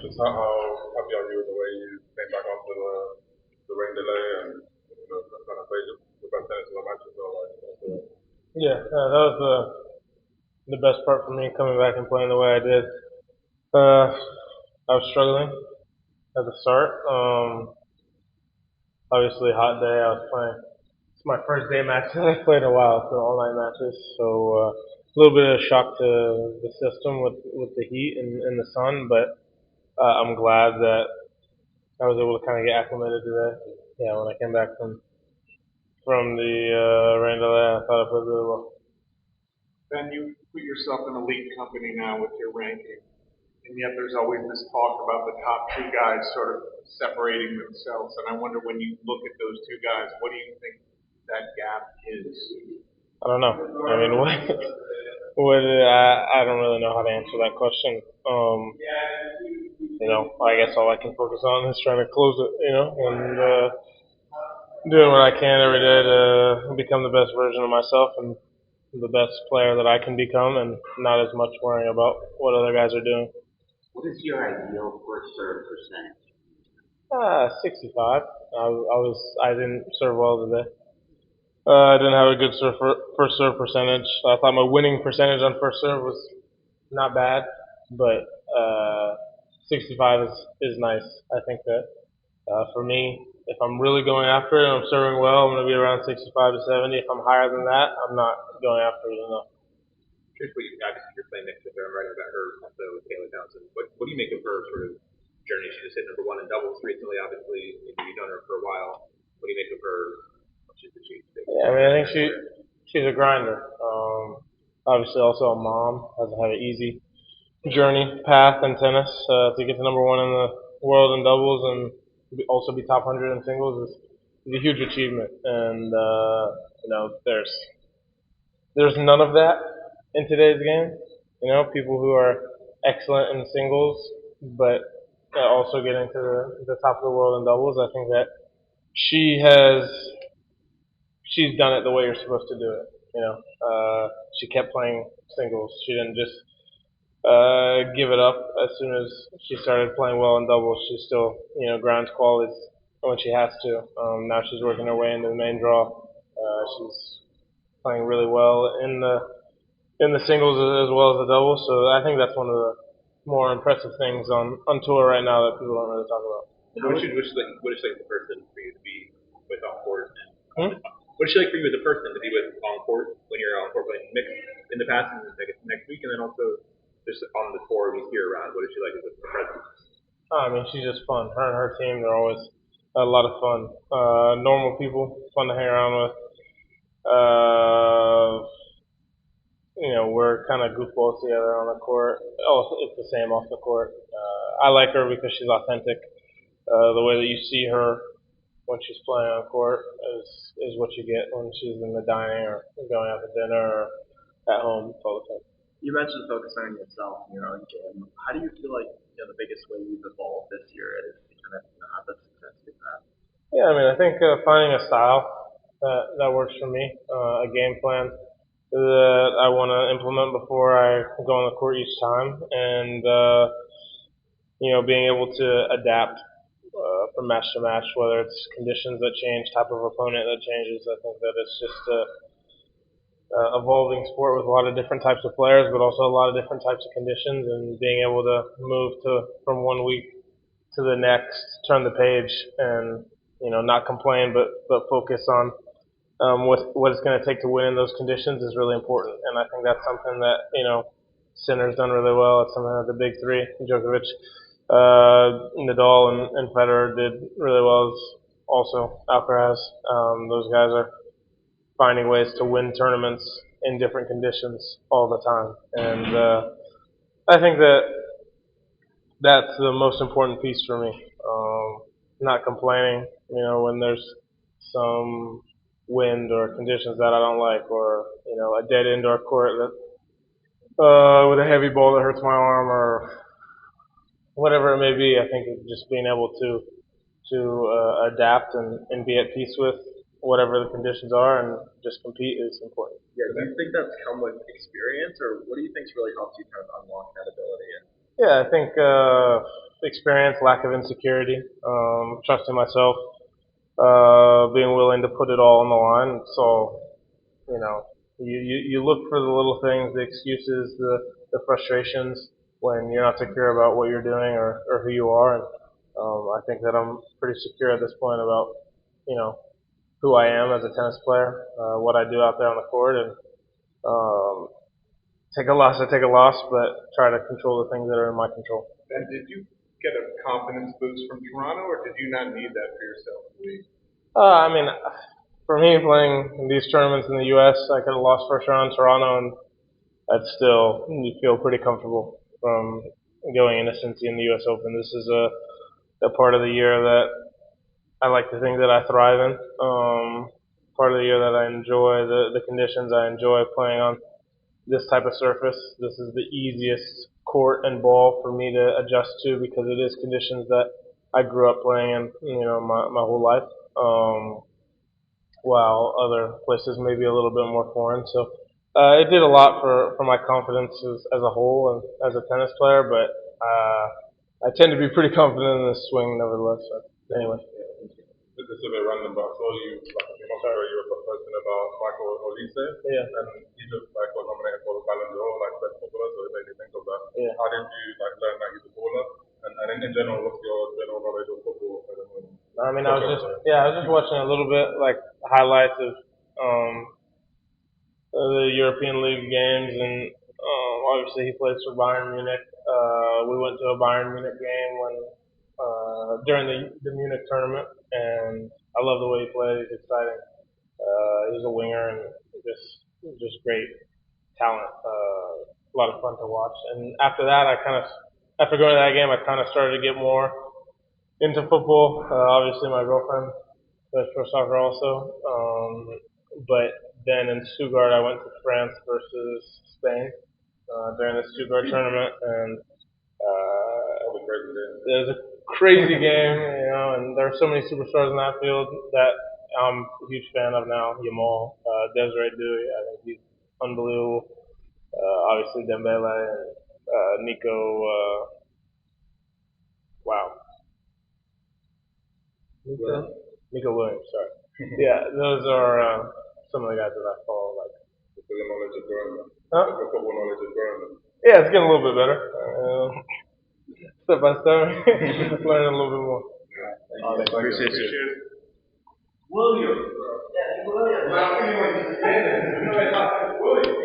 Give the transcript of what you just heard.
matches. How happy are you with the way you came back onto the rain delay and kind of played the best tennis of the match as well? Yeah, that was the best part for me coming back and playing the way I did. Uh, I was struggling at the start. Obviously, hot day. I was playing. It's my first day match that I played in a while, so all night matches. So a little bit of shock to the system with the heat and the sun, but I'm glad that I was able to kind of get acclimated to that. Yeah, when I came back from the rain delay, I thought I played really well. Ben, you put yourself in elite company now with your ranking, and yet there's always this talk about the top two guys sort of separating themselves. And I wonder when you look at those two guys, what do you think that gap is? I don't know. I mean, I don't really know how to answer that question. I guess all I can focus on is trying to close it, and doing what I can every day to become the best version of myself and the best player that I can become, and not as much worrying about what other guys are doing. What is your ideal first serve percentage? 65. I didn't serve well today. I didn't have a good first serve percentage. I thought my winning percentage on first serve was not bad, but 65 is nice. I think that for me, if I'm really going after it and I'm serving well, I'm going to be around 65 to 70. If I'm higher than that, I'm not going after it enough. Here's what obviously you're playing next to her. I'm writing about her also with Taylor Townsend. What do you make of her sort of journey? She just hit number one in doubles recently. Obviously, you've known her for a while. What do you make of her? What she's achieved? Yeah, I mean, I think she's a grinder. Obviously, also a mom, hasn't had an easy journey path in tennis. To get to number one in the world in doubles and also be top 100 in singles is a huge achievement. And there's none of that in today's game. People who are excellent in singles, but also getting to the top of the world in doubles. I think that she's done it the way you're supposed to do it. She kept playing singles. She didn't just give it up as soon as she started playing well in doubles. She still, grounds qualities when she has to. Now she's working her way into the main draw. She's playing really well in the singles as well as the doubles. So I think that's one of the more impressive things on tour right now that people don't really talk about. What is she like the person for you to be with on court? What is she like for you as a person to be with on court when you're on court playing mixed in the past and next week, and then also just on the tour when you see her around? What is she like as a presence? I mean, she's just fun. Her and her team, they're always a lot of fun. Normal people, fun to hang around with. We're kind of goofballs together on the court. Oh, it's the same off the court. I like her because she's authentic. The way that you see her when she's playing on court is what you get when she's in the dining or going out to dinner or at home. It's all the same. You mentioned focusing on yourself in your own game. How do you feel like the biggest way you've evolved this year is to kind of have that success with that? Yeah, I mean, I think finding a style that works for me, a game plan that I want to implement before I go on the court each time, and being able to adapt from match to match, whether it's conditions that change, type of opponent that changes. I think that it's just a evolving sport with a lot of different types of players, but also a lot of different types of conditions, and being able to move from one week to the next, turn the page, and not complain, but focus on what it's going to take to win in those conditions is really important. And I think that's something that Sinner's done really well. It's something that the big three, Djokovic, Nadal, and Federer, did really well. Also, Alcaraz. Those guys are finding ways to win tournaments in different conditions all the time, and I think that's the most important piece for me. Not complaining, when there's some wind or conditions that I don't like, or a dead indoor court that with a heavy ball that hurts my arm, or whatever it may be. I think just being able to adapt and be at peace with whatever the conditions are and just compete is important. Yeah, do you think that's come with experience, or what do you think's really helped you kind of unlock that ability? Yeah, I think experience, lack of insecurity, trusting myself, being willing to put it all on the line. So, you know, you look for the little things, the excuses, the frustrations when you're not secure about what you're doing or who you are. And I think that I'm pretty secure at this point about, you know, who I am as a tennis player, what I do out there on the court, and take a loss, I take a loss, but try to control the things that are in my control. Ben, did you get a confidence boost from Toronto, or did you not need that for yourself in the league? I mean, for me, playing in these tournaments in the U.S., I could have lost first round in Toronto, and I'd still feel pretty comfortable from going into Cincinnati in the U.S. Open. This is a part of the year that I like to think that I thrive in. Part of the year that I enjoy the conditions. I enjoy playing on this type of surface. This is the easiest court and ball for me to adjust to because it is conditions that I grew up playing in, my whole life. While other places may be a little bit more foreign. So it did a lot for my confidence as a whole and as a tennis player, but I tend to be pretty confident in the swing nevertheless. So anyway. This is a bit random, but I saw you like a few months ago. You were posting about Michael Olise, Yeah. and he just like got nominated for the Ballon d'Or, like best footballer. So it made me think of that. Yeah. How did you like learn that he's a baller? And in general, what's your general knowledge of football at the moment? I mean, I was just watching a little bit like highlights of the European League games, and obviously he plays for Bayern Munich. We went to a Bayern Munich game during the Munich tournament, and I love the way he plays. He's exciting. He's a winger and just great talent. A lot of fun to watch. And after that, after going to that game, I kind of started to get more into football. Obviously, my girlfriend plays pro soccer also. But then in Stuttgart, I went to France versus Spain during the Stuttgart tournament, and it was a crazy game, and there are so many superstars in that field that I'm a huge fan of now. Yamal, Desiree Dewey, I think he's unbelievable. Obviously Dembele and Nico. Wow. Nico Williams, sorry. Yeah, those are some of the guys that I follow. Like, The knowledge is growing. huh? The football knowledge is growing. Yeah, it's getting a little bit better. Step by step, just learning a little bit more. Appreciate you. William.